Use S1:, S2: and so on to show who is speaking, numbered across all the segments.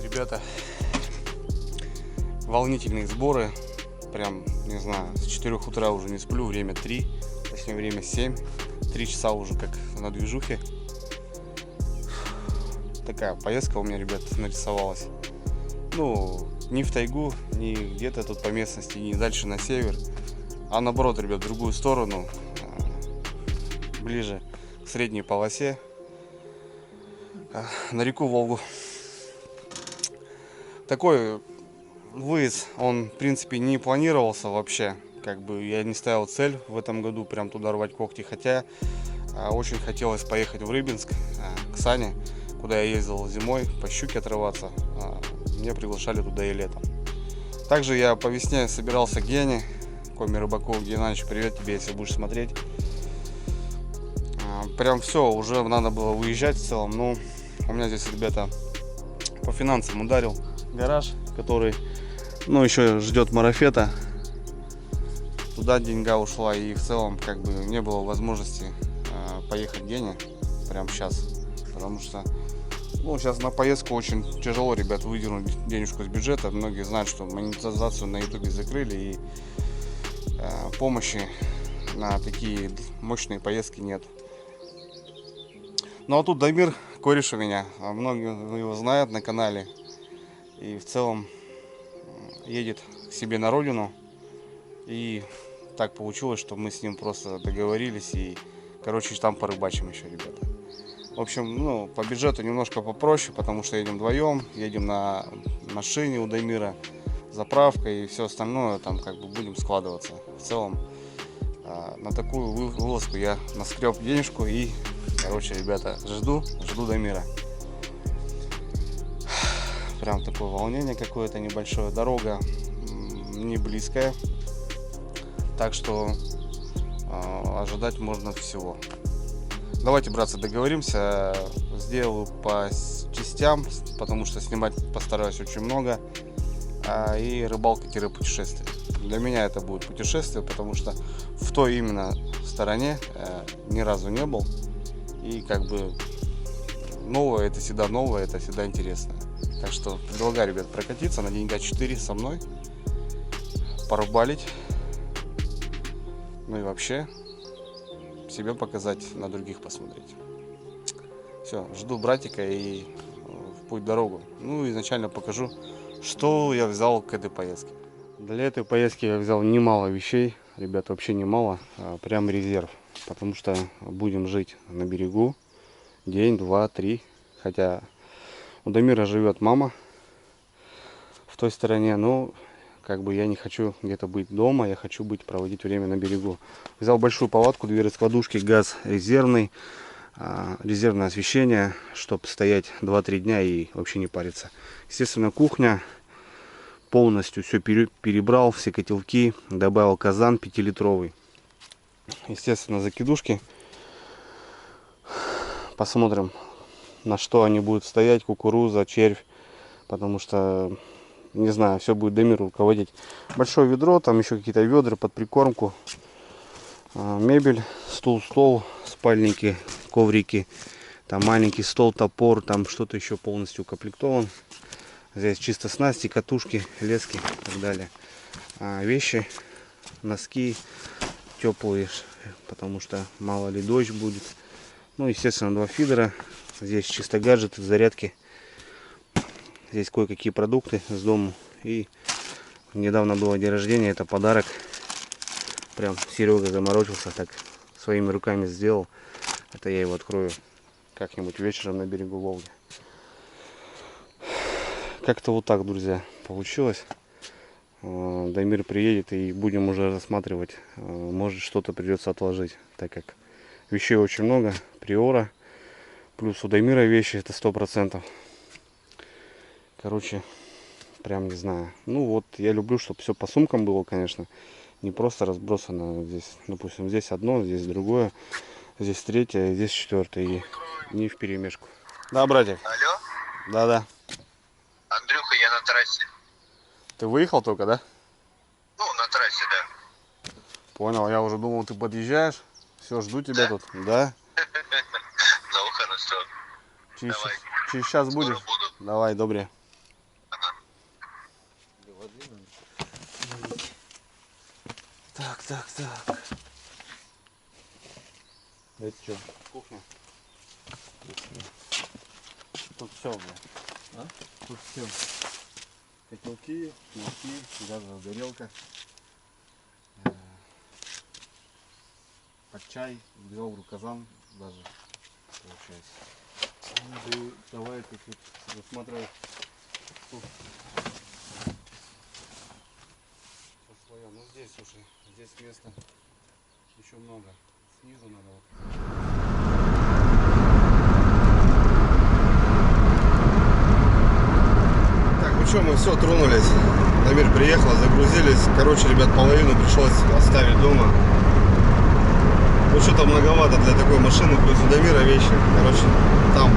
S1: Ребята, волнительные сборы. Прям, не знаю, с 4 утра уже не сплю, время 3, точнее время 7. 3 часа уже как на движухе. Такая поездка у меня, ребят, нарисовалась. Ну, не в тайгу, не где-то тут по местности, не дальше на север, а наоборот, ребят, в другую сторону, ближе к средней полосе, на реку Волгу. Такой выезд, он, в принципе, не планировался вообще. Как бы я не ставил цель в этом году прям туда рвать когти, хотя очень хотелось поехать в Рыбинск к Сане, куда я ездил зимой по щуке отрываться. Меня приглашали туда и летом. Также я по весне собирался к Гене, Коме Рыбакову. Геннадьевич, привет тебе, если будешь смотреть. Прям все, уже надо было выезжать в целом. Но у меня здесь, ребята, по финансам ударил гараж, который, ну, еще ждет марафета. Туда деньга ушла, и в целом как бы не было возможности поехать к Гене прямо сейчас, потому что, ну, сейчас на поездку очень тяжело, ребят, выдернуть денежку из бюджета. Многие знают, что монетизацию на ютубе закрыли, и помощи на такие мощные поездки нет. Ну а тут Дамир, кореш у меня, многие его знают на канале, и в целом едет к себе на родину. И так получилось, что мы с ним просто договорились, и, короче, там порыбачим еще, ребята. В общем, ну, по бюджету немножко попроще, потому что едем вдвоем, едем на машине у Дамира, заправка и все остальное, там как бы будем складываться. В целом, на такую вылазку я наскреб денежку и, короче, ребята, жду Дамира. Прям такое волнение какое-то небольшое, дорога не близкая, так что ожидать можно всего. Давайте, братцы, договоримся, сделаю по частям, потому что снимать постараюсь очень много, и рыбалка-путешествие. Для меня это будет путешествие, потому что в той именно стороне ни разу не был, и как бы новое, это всегда интересно. Так что предлагаю, ребят, прокатиться на деньга 4 со мной, порыбалить, ну и вообще себя показать, на других посмотреть. Все, жду братика и в путь дорогу. Ну, изначально покажу, что я взял к этой поездке. Для этой поездки я взял немало вещей, ребят, вообще немало, прям резерв, потому что будем жить на берегу день, два, три, хотя у Дамира живет мама в той стороне, но как бы я не хочу где-то быть дома, я хочу проводить время на берегу. Взял большую палатку, 2 раскладушки, газ резервный, резервное освещение, чтобы стоять 2-3 дня и вообще не париться. Естественно, кухня, полностью все перебрал, все котелки, добавил казан 5-литровый. Естественно, закидушки. Посмотрим, на что они будут стоять, кукуруза, червь, потому что, не знаю, все будет Дамир руководить. Большое ведро, там еще какие-то ведра под прикормку, мебель, стол, спальники, коврики, там маленький стол, топор, там что-то еще полностью укомплектован. Здесь чисто снасти, катушки, лески и так далее. Вещи, носки теплые, потому что мало ли дождь будет. Ну, естественно, 2 фидера. Здесь чисто гаджеты, зарядки. Здесь кое-какие продукты с дому. И недавно было день рождения, это подарок. Прям Серега заморочился, так своими руками сделал. Это я его открою как-нибудь вечером на берегу Волги. Как-то вот так, друзья, получилось. Дамир приедет и будем уже рассматривать. Может, что-то придется отложить, так как вещей очень много. Приора. Плюс у Дамира вещи, это 100%. Короче, прям не знаю. Ну вот, я люблю, чтобы все по сумкам было, конечно. Не просто разбросано здесь, допустим, здесь одно, здесь другое, здесь третье, здесь четвертое. И не вперемешку. Да, братик?
S2: Алло?
S1: Да.
S2: Андрюха, я на трассе.
S1: Ты выехал только, да?
S2: Ну, на трассе, да.
S1: Понял, я уже думал, ты подъезжаешь. Все, жду тебя тут. Да?
S2: Ну, хорошо.
S1: Через
S2: Давай.
S1: час будешь?
S2: Скоро буду.
S1: Давай, добре. Так.
S3: Это что?
S1: Кухня.
S3: Тут все, бля. Тут все. Котелки, шнурки, газовая горелка. Под чай, две казан даже получается. Ну, и давай тут рассматривай.
S1: Всё своё. Ну здесь, слушай, здесь места еще много. Снизу надо вот.
S4: Так, ну что, мы все, тронулись. Дамир приехал, загрузились. Короче, ребят, половину пришлось оставить дома. Ну что-то многовато для такой машины, плюс у Дамира вещи. Короче, там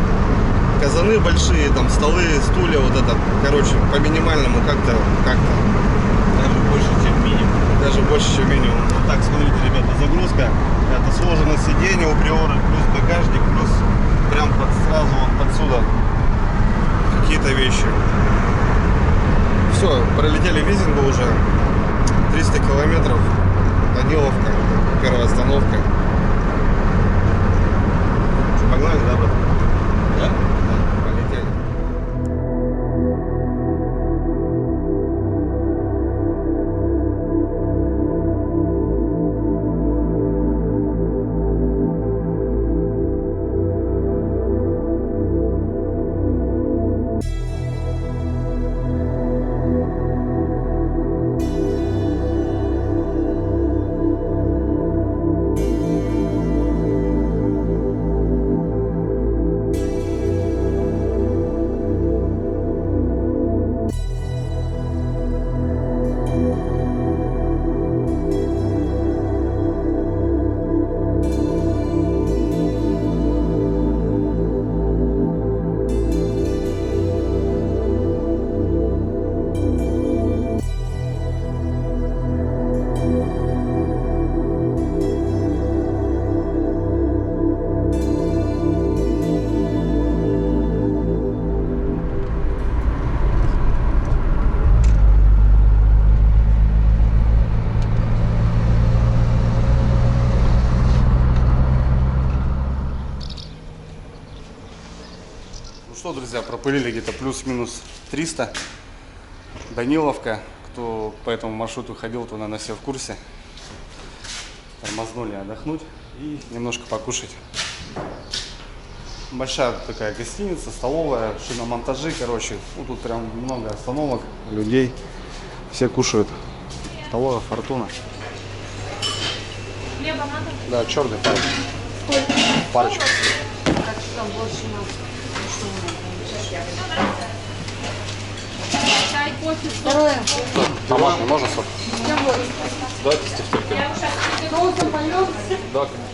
S4: казаны большие, там столы, стулья, вот это. Короче, по минимальному как-то.
S3: Даже больше, чем минимум.
S4: Даже больше, чем минимум. Вот так, смотрите, ребята, загрузка. Это сложено сиденье у Приоры, плюс багажник, плюс прям сразу вот подсюда какие-то вещи. Все, пролетели Визингу уже. 300 километров. Даниловка, первая остановка. Погнали, да, брат?
S3: Да?
S4: Да, полетели.
S1: Ну что, друзья, пропылили где-то плюс-минус 300. Даниловка. Кто по этому маршруту ходил, то, наверное, все в курсе. Тормознули отдохнуть и немножко покушать. Большая такая гостиница, столовая, шиномонтажи, короче. Ну, тут прям много остановок, людей. Все кушают. Столовая Фортуна.
S5: Хлеба надо?
S1: Да, черный парень.
S5: Сколько?
S1: Парочку.
S5: Так что больше надо. Что надо? Чай, кофе, второе.
S1: Томатный, можно сок?
S3: Давайте с тефтельками.
S5: Я уже соусом пойдем.
S3: Да, конечно.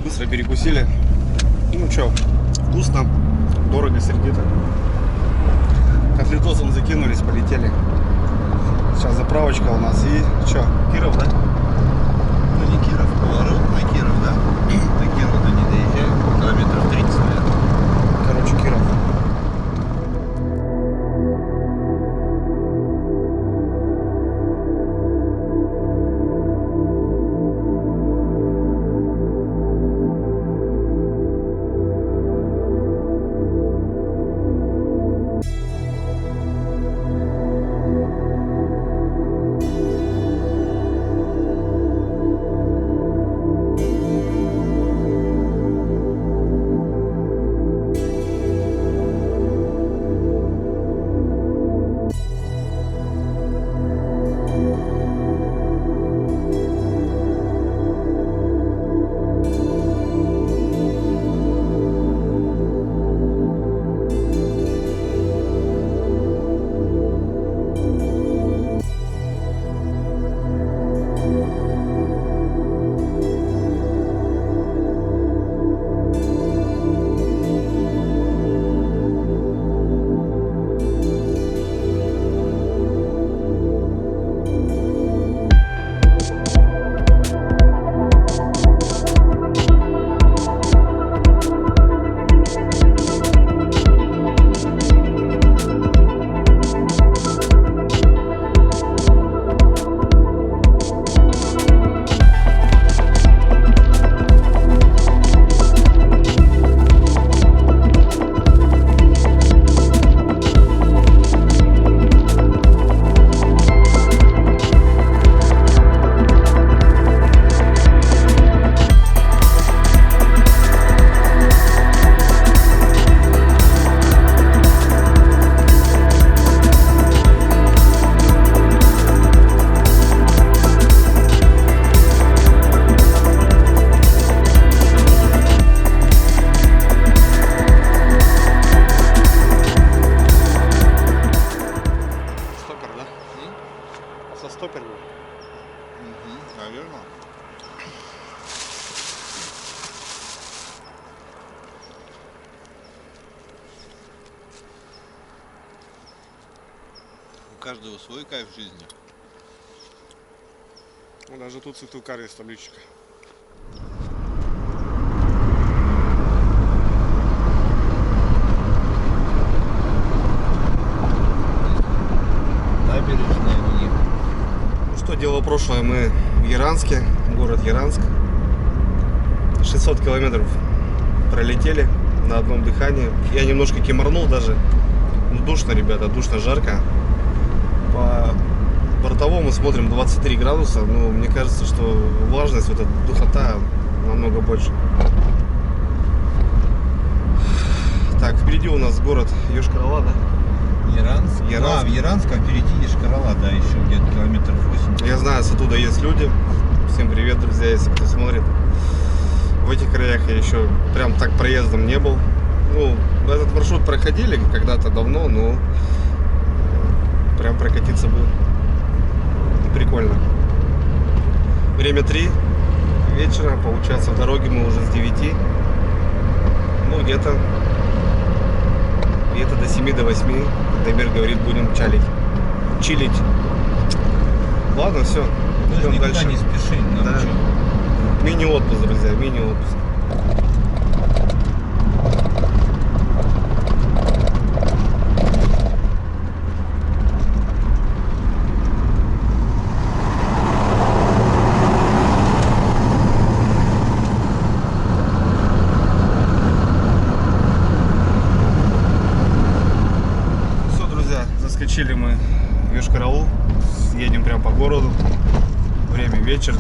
S4: Быстро перекусили. Ну что, вкусно, дорого, сердито. Котлетосом закинулись, полетели. Сейчас заправочка у нас и что, Киров, да?
S6: Ну не Киров, поворот на Киров, да? До Кирова не доезжаем, километров 30, наверное.
S4: Короче, Киров.
S6: каждого свой кайф в жизни.
S4: Ну, даже тут Сыктывкар есть табличка.
S6: Набережная и
S4: Ну что, дело прошлое. Мы в Яранске, город Яранск. 600 километров пролетели на одном дыхании. Я немножко киморнул даже. Ну, душно, ребята, душно, жарко. По бортовому смотрим 23 градуса. Но мне кажется, что влажность, вот эта духота намного больше. Так, впереди у нас город Йошкар-Ола, да?
S6: Яранск.
S4: Яранск.
S6: А, в Яранск, а впереди Йошкар-Ола, да, еще где-то километров 8.
S4: Я знаю, оттуда есть люди. Всем привет, друзья, если кто смотрит. В этих краях я еще прям так проездом не был. Ну, этот маршрут проходили когда-то давно, но прям прокатиться было прикольно. Время 3 вечера, получается, в дороге мы уже с 9. Ну, где-то до 7 до 8. Дамир говорит, будем чилить. Ладно, все. Идем
S6: Никуда
S4: дальше.
S6: не спеши, нам
S4: Да.
S6: чё?
S4: Мини-отпуск, друзья, мини-отпуск. Все, друзья, заскочили мы в Йошкар-Олу. Едем прям по городу. Время вечер.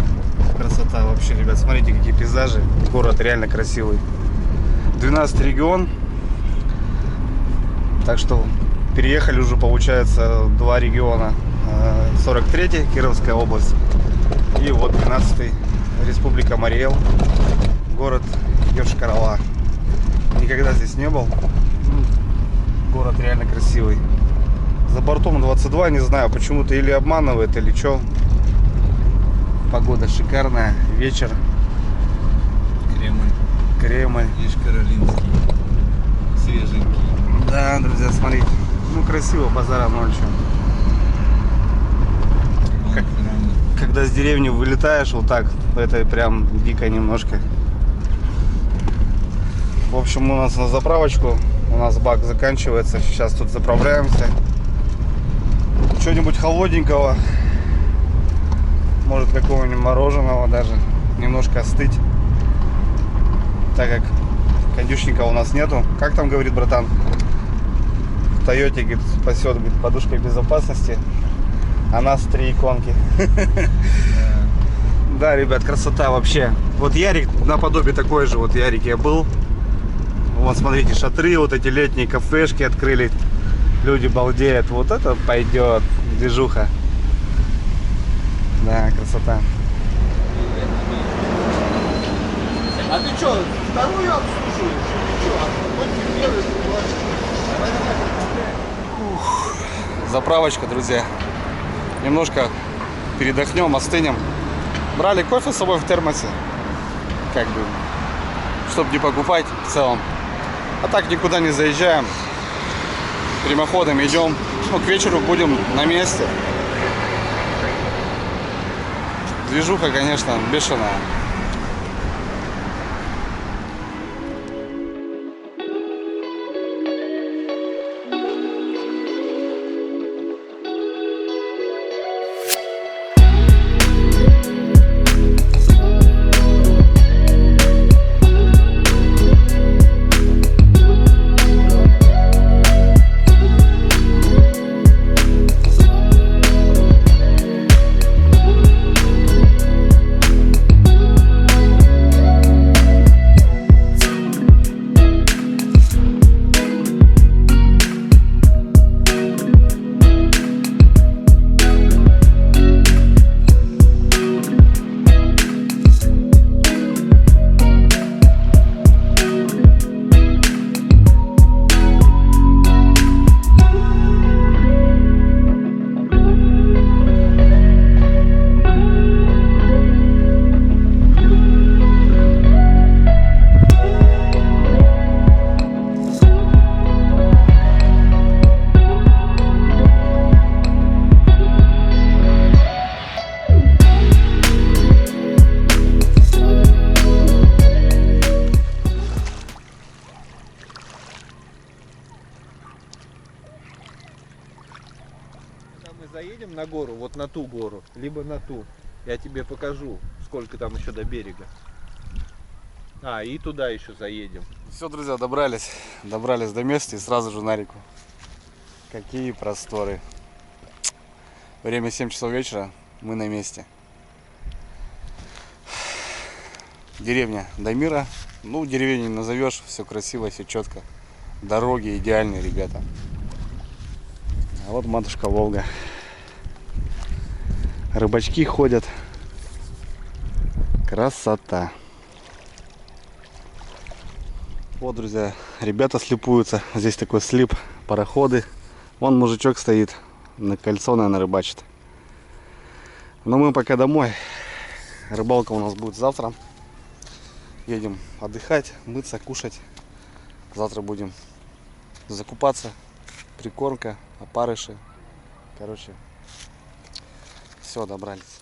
S4: Красота вообще, ребят. Смотрите, какие пейзажи. Город реально красивый. 12 регион. Так что переехали уже, получается, 2 региона. 43-й, Кировская область. И вот 12-й, Республика Марий Эл. Город Йошкар-Ола. Никогда здесь не был. Город реально красивый. За бортом 22, не знаю, почему-то или обманывает, или что. Погода шикарная, вечер, Кремль.
S6: Йошкар-Олинский. Свеженький.
S4: Да, друзья, смотрите, ну красиво, базара ночью.
S6: Вон храмы.
S4: Когда с деревни вылетаешь вот так, это прям дико немножко. В общем, у нас на заправочку, у нас бак заканчивается, сейчас тут заправляемся. Что-нибудь холодненького, может какого-нибудь мороженого даже, немножко остыть, так как кондюшника у нас нету. Как там говорит братан? В Тойоте, говорит, спасет, говорит, подушкой безопасности, а нас 3 иконки. Да, ребят, красота вообще. Вот Ярик наподобие такой же, вот Ярик я был. Вот смотрите, шатры, вот эти летние кафешки открыли. Люди балдеют. Вот это пойдет движуха. Да, красота.
S6: А ты что, вторую обслуживаешь?
S1: Заправочка, друзья. Немножко передохнем, остынем. Брали кофе с собой в термосе. Как бы, чтобы не покупать в целом. А так никуда не заезжаем. Прямоходом идем. Ну, к вечеру будем на месте. Движуха, конечно, бешеная.
S6: мы заедем на гору, вот на ту гору, либо на ту. Я тебе покажу, сколько там еще до берега. А, и туда еще заедем.
S1: Все, друзья, добрались до места и сразу же на реку. Какие просторы. Время 7 часов вечера, мы на месте. Деревня Дамира. Ну, деревню не назовешь, все красиво, все четко. Дороги идеальные, ребята. А вот матушка Волга. Рыбачки ходят. Красота. Вот, друзья, ребята слепуются. Здесь такой слип, пароходы. Вон мужичок стоит, на кольцо, наверное, рыбачит. Но мы пока домой. Рыбалка у нас будет завтра. Едем отдыхать, мыться, кушать. Завтра будем закупаться. Прикормка, опарыши. Короче, все, добрались.